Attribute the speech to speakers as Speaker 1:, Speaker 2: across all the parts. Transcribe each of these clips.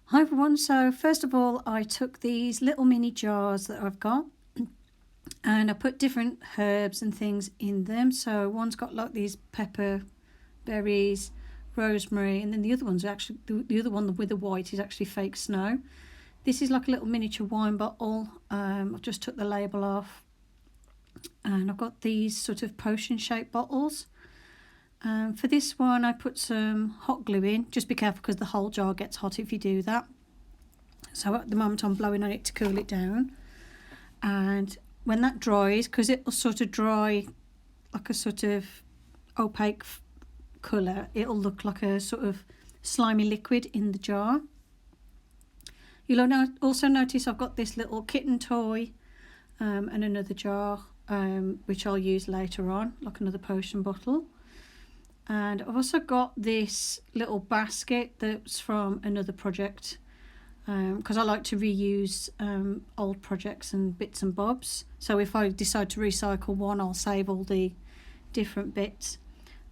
Speaker 1: Hi everyone, so first of all I took these little mini jars that I've got and I put different herbs and things in them. So one's got like these pepper, berries, rosemary, and then the other one's actually, the other one with the white is actually fake snow. This is like a little miniature wine bottle. I just took the label off, and I've got these sort of potion shaped bottles. For this one I put some hot glue in. Just be careful because the whole jar gets hot if you do that. So at the moment I'm blowing on it to cool it down, and when that dries, because it will sort of dry like a sort of opaque colour, it'll look like a sort of slimy liquid in the jar. You'll also notice I've got this little kitten toy and another jar which I'll use later on, like another potion bottle. And I've also got this little basket that's from another project, because I like to reuse old projects and bits and bobs. So if I decide to recycle one, I'll save all the different bits.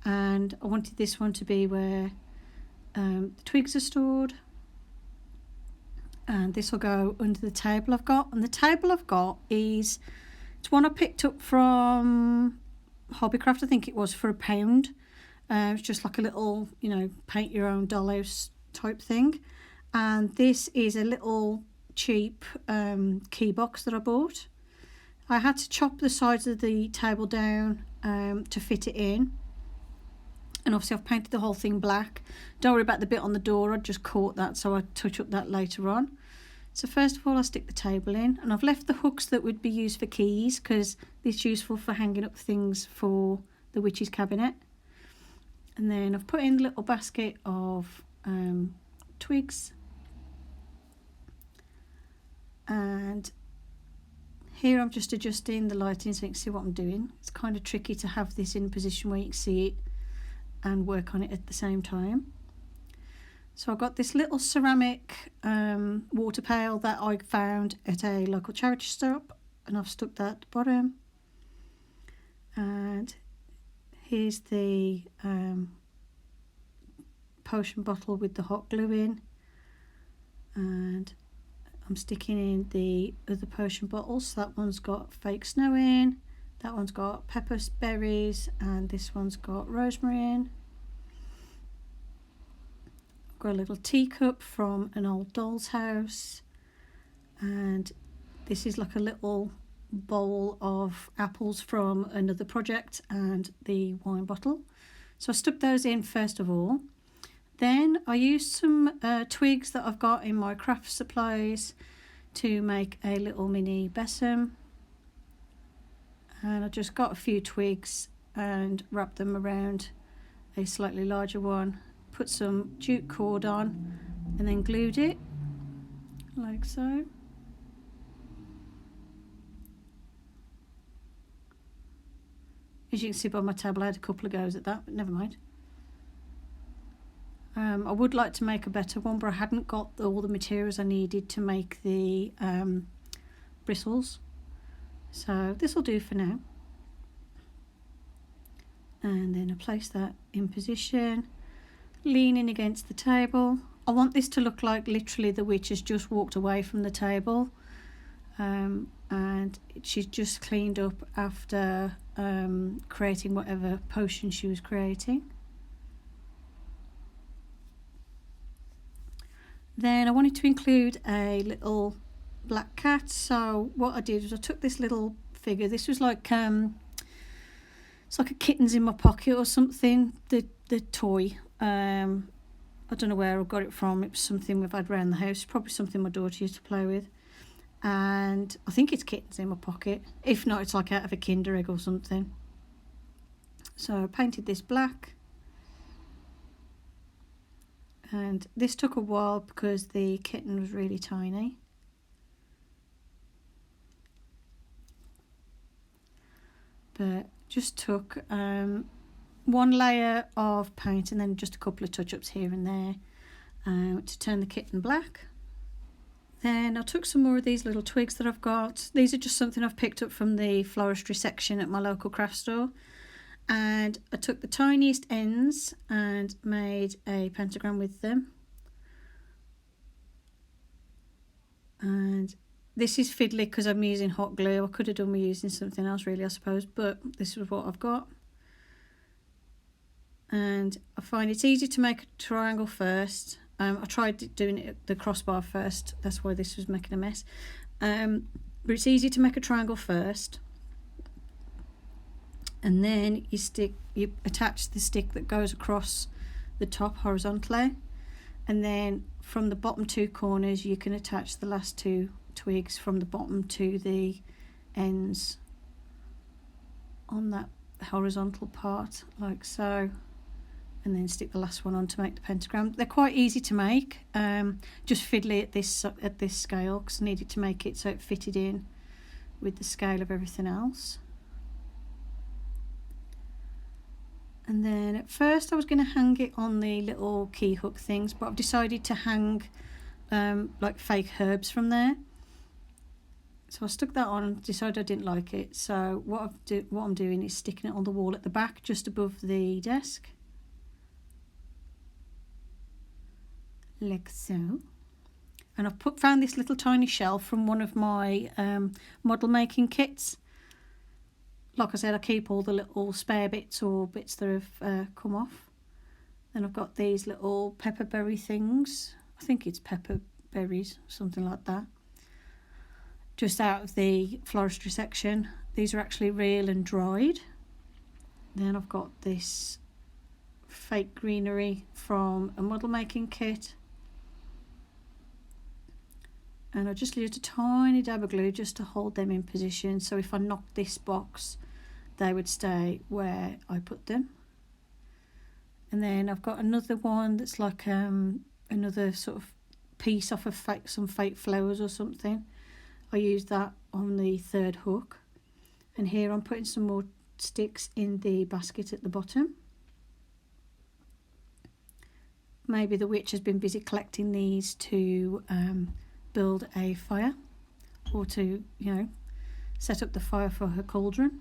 Speaker 1: And I wanted this one to be where the twigs are stored. And this will go under the table I've got. And the table I've got it's one I picked up from Hobbycraft, I think it was, for £1. It's just like a little, paint your own dollhouse type thing. And this is a little cheap key box that I bought. I had to chop the sides of the table down to fit it in. And obviously I've painted the whole thing black. Don't worry about the bit on the door, I just caught that, so I touch up that later on. So first of all I stick the table in, and I've left the hooks that would be used for keys because it's useful for hanging up things for the witch's cabinet. And then I've put in a little basket of twigs, and here I'm just adjusting the lighting so you can see what I'm doing. It's kind of tricky to have this in a position where you can see it and work on it at the same time. So I've got this little ceramic water pail that I found at a local charity shop, and I've stuck that at the bottom. And here's the potion bottle with the hot glue in, and I'm sticking in the other potion bottles. So that one's got fake snow in, that one's got pepper berries, and this one's got rosemary in. I've got a little teacup from an old doll's house, and this is like a little bowl of apples from another project, and the wine bottle. So I stuck those in first of all. Then I used some twigs that I've got in my craft supplies to make a little mini besom, and I just got a few twigs and wrapped them around a slightly larger one, put some jute cord on, and then glued it like so. As you can see by my table, I had a couple of goes at that, but never mind. I would like to make a better one, but I hadn't got all the materials I needed to make the bristles. So this will do for now. And then I place that in position, leaning against the table. I want this to look like literally the witch has just walked away from the table, and she's just cleaned up after creating whatever potion she was creating. Then I wanted to include a little black cat, so what I did was I took this little figure. This was like it's like a kitten's in my pocket or something, the toy. I don't know where I got it from. It was something we've had around the house, probably something my daughter used to play with, and I think it's kittens in my pocket. If not, it's like out of a Kinder egg or something. So I painted this black, and this took a while because the kitten was really tiny. But just took one layer of paint and then just a couple of touch-ups here and there to turn the kitten black. Then I took some more of these little twigs that I've got. These are just something I've picked up from the floristry section at my local craft store. And I took the tiniest ends and made a pentagram with them. And this is fiddly because I'm using hot glue. I could have done with using something else really, I suppose, but this is what I've got. And I find it's easy to make a triangle first. I tried doing it the crossbar first, that's why this was making a mess. But it's easy to make a triangle first, and then you attach the stick that goes across the top horizontally, and then from the bottom two corners you can attach the last two twigs from the bottom to the ends on that horizontal part, like so, and then stick the last one on to make the pentagram. They're quite easy to make, just fiddly at this scale because I needed to make it so it fitted in with the scale of everything else. And then at first I was going to hang it on the little key hook things, but I've decided to hang like fake herbs from there. So I stuck that on and decided I didn't like it. So what I'm doing is sticking it on the wall at the back, just above the desk, like so. And I've found this little tiny shelf from one of my model making kits. Like I said, I keep all the little spare bits or bits that have come off. Then I've got these little pepperberry things. I think it's pepper berries, something like that. Just out of the floristry section. These are actually real and dried. Then I've got this fake greenery from a model making kit. And I just used a tiny dab of glue just to hold them in position, so if I knocked this box they would stay where I put them. And then I've got another one that's like another sort of piece off of some fake flowers or something. I used that on the third hook, and here I'm putting some more sticks in the basket at the bottom. Maybe the witch has been busy collecting these to build a fire, or to, you know, set up the fire for her cauldron.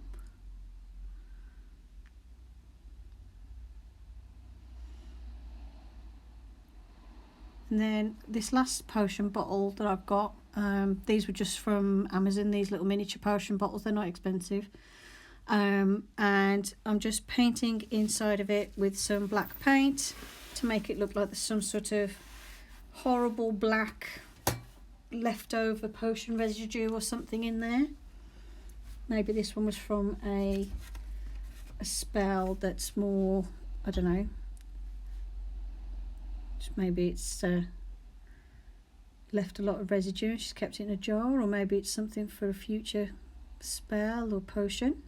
Speaker 1: And then this last potion bottle that I've got, these were just from Amazon, these little miniature potion bottles, they're not expensive. And I'm just painting inside of it with some black paint to make it look like there's some sort of horrible black leftover potion residue or something in there. Maybe this one was from a spell that's more, I don't know, maybe it's left a lot of residue, she's kept it in a jar, or maybe it's something for a future spell or potion.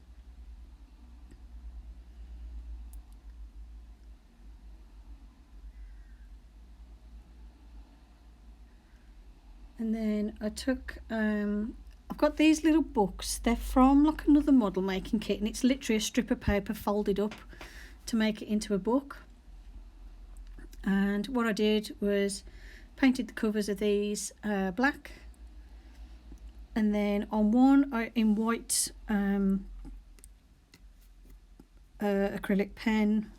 Speaker 1: And then I took, I've got these little books, they're from like another model making kit, and it's literally a strip of paper folded up to make it into a book. And what I did was painted the covers of these black, and then on one in white acrylic pen,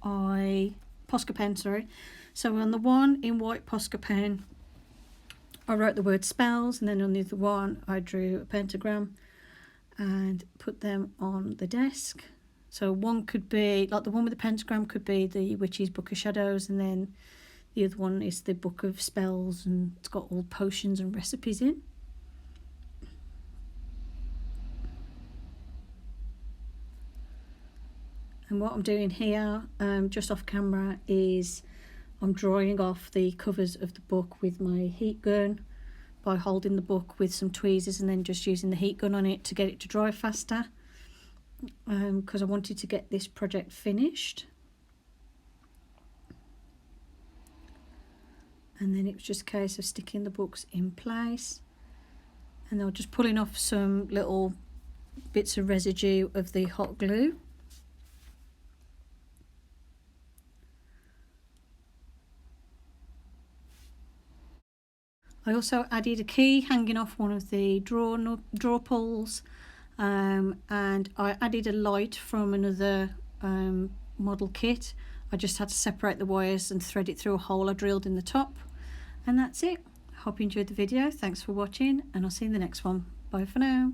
Speaker 1: Posca pen, sorry. So on the one in white Posca pen I wrote the word spells, and then on the other one I drew a pentagram and put them on the desk. So one could be, like the one with the pentagram could be the Witch's Book of Shadows, and then the other one is the Book of Spells, and it's got all potions and recipes in. And what I'm doing here, just off camera, is I'm drawing off the covers of the book with my heat gun by holding the book with some tweezers and then just using the heat gun on it to get it to dry faster, because I wanted to get this project finished. And then it was just a case of sticking the books in place, and then just pulling off some little bits of residue of the hot glue. I also added a key hanging off one of the drawer pulls, and I added a light from another model kit. I just had to separate the wires and thread it through a hole I drilled in the top, and that's it. Hope you enjoyed the video. Thanks for watching, and I'll see you in the next one. Bye for now.